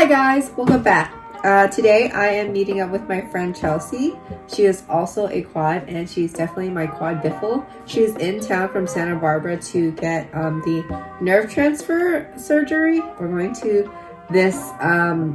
Hi guys, welcome back. Today I am meeting up with my friend Chelsea. She is also a quad and she's definitely my quad biffle. She's in town from Santa Barbara to get the nerve transfer surgery. We're going to this,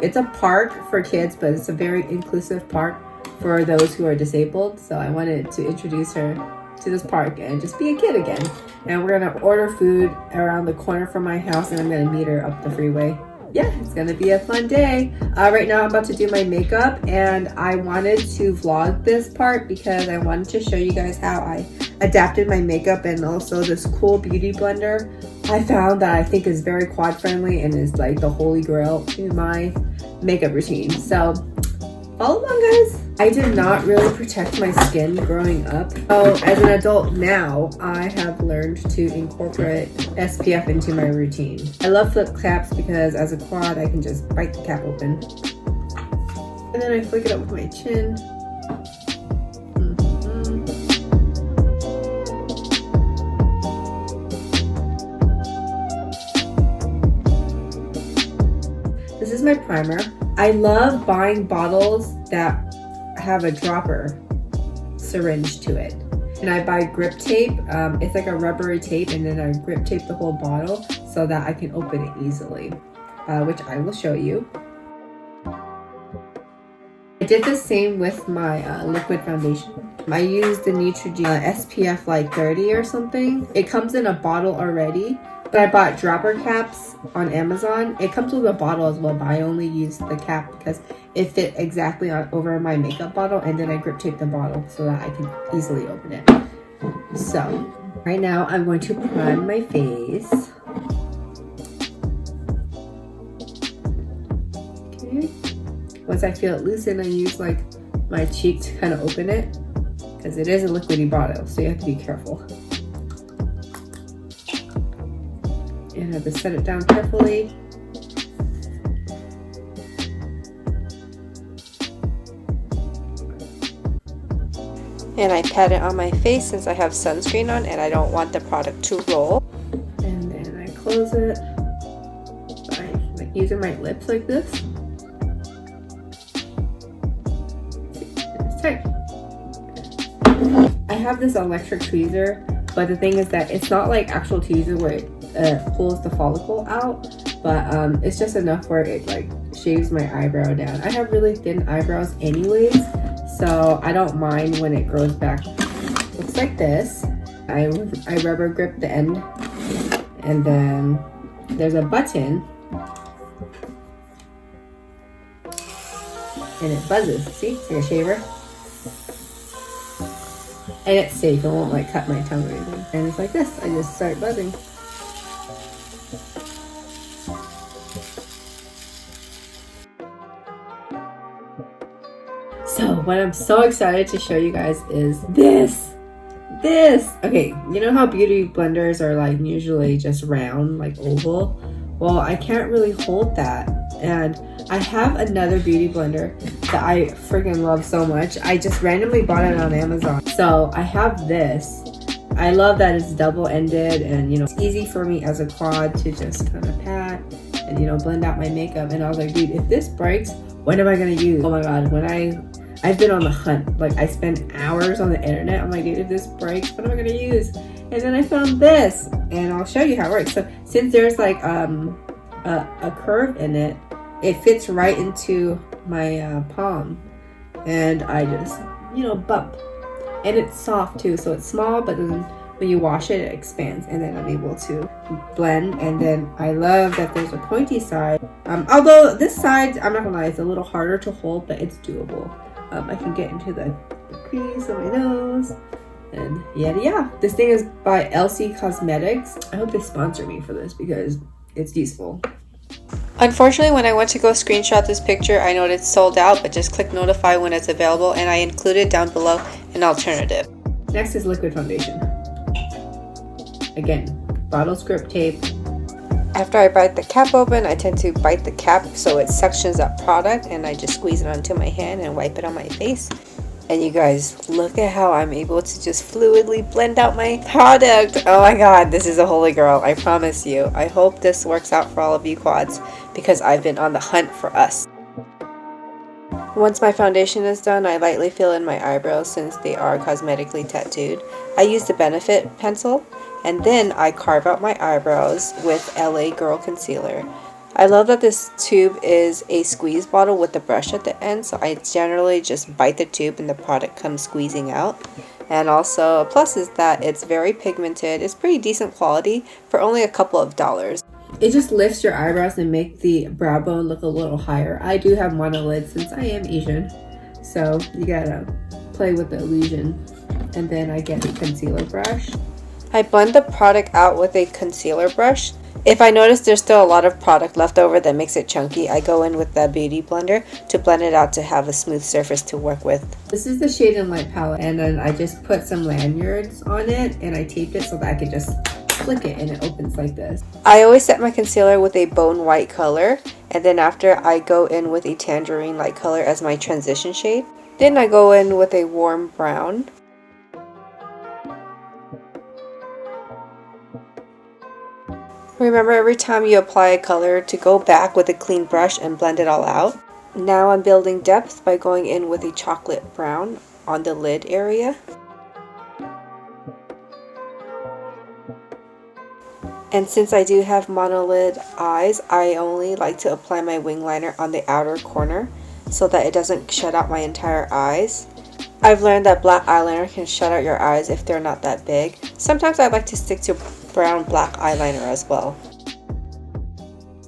it's a park for kids, but it's a very inclusive park for those who are disabled. So I wanted to introduce her to this park and just be a kid again. And we're gonna order food around the corner from my house and I'm gonna meet her up the freeway. Yeah, it's gonna be a fun day. Right now I'm about to do my makeup and I wanted to vlog this part because I wanted to show you guys how I adapted my makeup and also this cool beauty blender I found that I think is very quad friendly and is like the holy grail in my makeup routine. So follow along guys. I did not really protect my skin growing up. So as an adult now, I have learned to incorporate SPF into my routine. I love flip caps because as a quad, I can just bite the cap open. And then I flick it up with my chin. This is my primer. I love buying bottles that have a dropper syringe to it. And I buy grip tape. It's like a rubbery tape and then I grip tape the whole bottle so that I can open it easily, which I will show you. I did the same with my liquid foundation. I used the Neutrogena SPF like 30 or something. It comes in a bottle already, but I bought dropper caps on Amazon. It comes with a bottle as well, but I only used the cap because it fit exactly over my makeup bottle, and then I grip tape the bottle so that I can easily open it. So right now I'm going to prime my face. Okay. Once I feel it loosen, I use like my cheek to kind of open it because it is a liquidy bottle, so you have to be careful. And I have to set it down carefully. And I pat it on my face since I have sunscreen on and I don't want the product to roll. And then I close it by like using my lips like this. It's tight. I have this electric tweezer, but the thing is that it's not like actual tweezer where it pulls the follicle out, but it's just enough where it like shaves my eyebrow down. I have really thin eyebrows anyways, so I don't mind when it grows back. Looks like this. I rubber grip the end, and then there's a button, and it buzzes. See, it's like a shaver. And it's safe, it won't like cut my tongue or anything. And it's like this, I just start buzzing. So what I'm so excited to show you guys is this. Okay, you know how beauty blenders are like usually just round, like oval? Well, I can't really hold that. And I have another beauty blender that I freaking love so much. I just randomly bought it on Amazon. So I have this. I love that it's double-ended and you know, it's easy for me as a quad to just kind of pat and you know, blend out my makeup. And I was like, dude, if this breaks, what am I gonna use? Oh my God, I've been on the hunt. Like I spend hours on the internet. I'm like, dude, if this breaks, what am I gonna use? And then I found this and I'll show you how it works. So since there's like a curve in it, it fits right into my palm, and I just, you know, bump. And it's soft too, so it's small, but then when you wash it, it expands, and then I'm able to blend. And then I love that there's a pointy side. Although this side, I'm not gonna lie, it's a little harder to hold, but it's doable. I can get into the crease of my nose, and yeah. This thing is by LC Cosmetics. I hope they sponsor me for this because it's useful. Unfortunately, when I went to go screenshot this picture, I noted it's sold out, but just click notify when it's available, and I included down below an alternative. Next is liquid foundation. Again, bottle grip tape. After I bite the cap open, I tend to bite the cap so it suctions up product, and I just squeeze it onto my hand and wipe it on my face. And you guys, look at how I'm able to just fluidly blend out my product. Oh my god, this is a holy grail, I promise you. I hope this works out for all of you quads because I've been on the hunt for us. Once my foundation is done, I lightly fill in my eyebrows since they are cosmetically tattooed. I use the Benefit pencil and then I carve out my eyebrows with LA Girl concealer. I love that this tube is a squeeze bottle with the brush at the end, so I generally just bite the tube and the product comes squeezing out. And also a plus is that it's very pigmented. It's pretty decent quality for only a couple of dollars. It just lifts your eyebrows and make the brow bone look a little higher. I do have monolids since I am Asian, so you gotta play with the illusion. And then I get a concealer brush. I blend the product out with a concealer brush. If I notice there's still a lot of product left over that makes it chunky, I go in with the beauty blender to blend it out to have a smooth surface to work with. This is the Shade and Light palette, and then I just put some lanyards on it and I taped it so that I could just flick it and it opens like this. I always set my concealer with a bone white color, and then after I go in with a tangerine light color as my transition shade. Then I go in with a warm brown. Remember, every time you apply a color to go back with a clean brush and blend it all out. Now I'm building depth by going in with a chocolate brown on the lid area. And since I do have monolid eyes, I only like to apply my wing liner on the outer corner so that it doesn't shut out my entire eyes. I've learned that black eyeliner can shut out your eyes if they're not that big. Sometimes I like to stick to brown black eyeliner as well.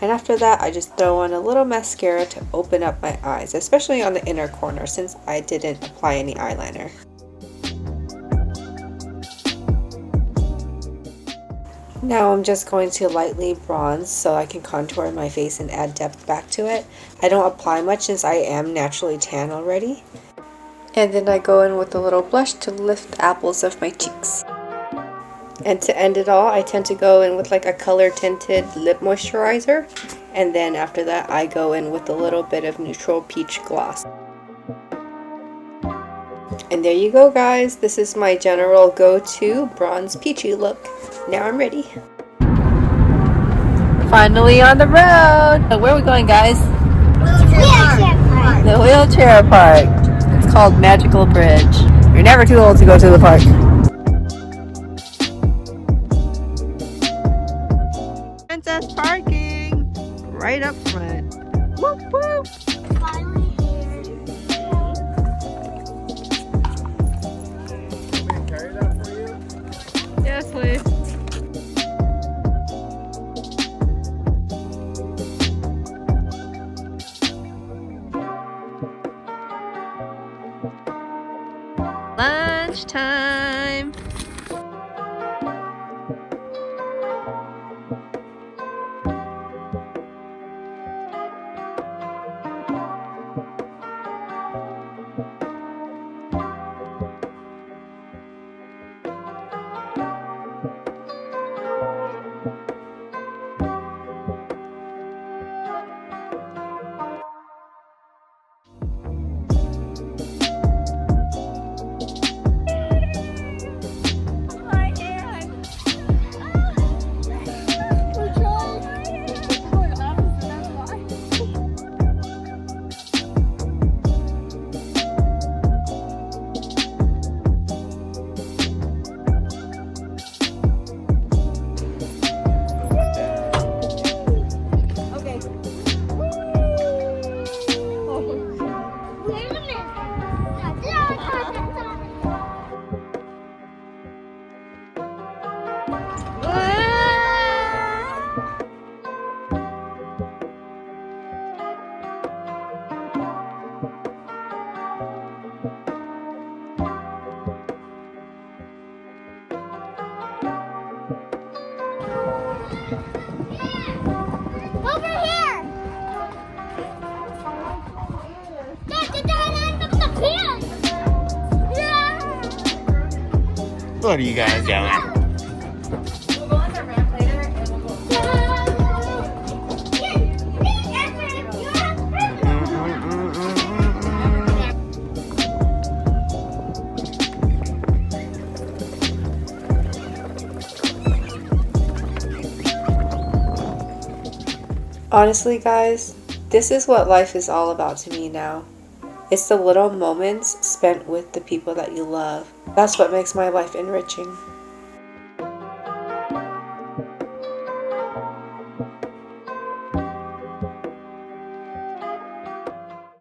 And after that, I just throw on a little mascara to open up my eyes, especially on the inner corner since I didn't apply any eyeliner. Now I'm just going to lightly bronze so I can contour my face and add depth back to it. I don't apply much since I am naturally tan already. And then I go in with a little blush to lift the apples of my cheeks. And to end it all, I tend to go in with like a color tinted lip moisturizer. And then after that, I go in with a little bit of neutral peach gloss. And there you go, guys. This is my general go-to bronze peachy look. Now I'm ready. Finally on the road. So where are we going, guys? The wheelchair park. It's called Magical Bridge. You're never too old to go to the park. Princess parking right up front. Whoop whoop. Yes, please. Lunchtime. What are you guys doing? We'll go on the ramp later and we'll go. Honestly, guys, this is what life is all about to me now. It's the little moments spent with the people that you love. That's what makes my life enriching.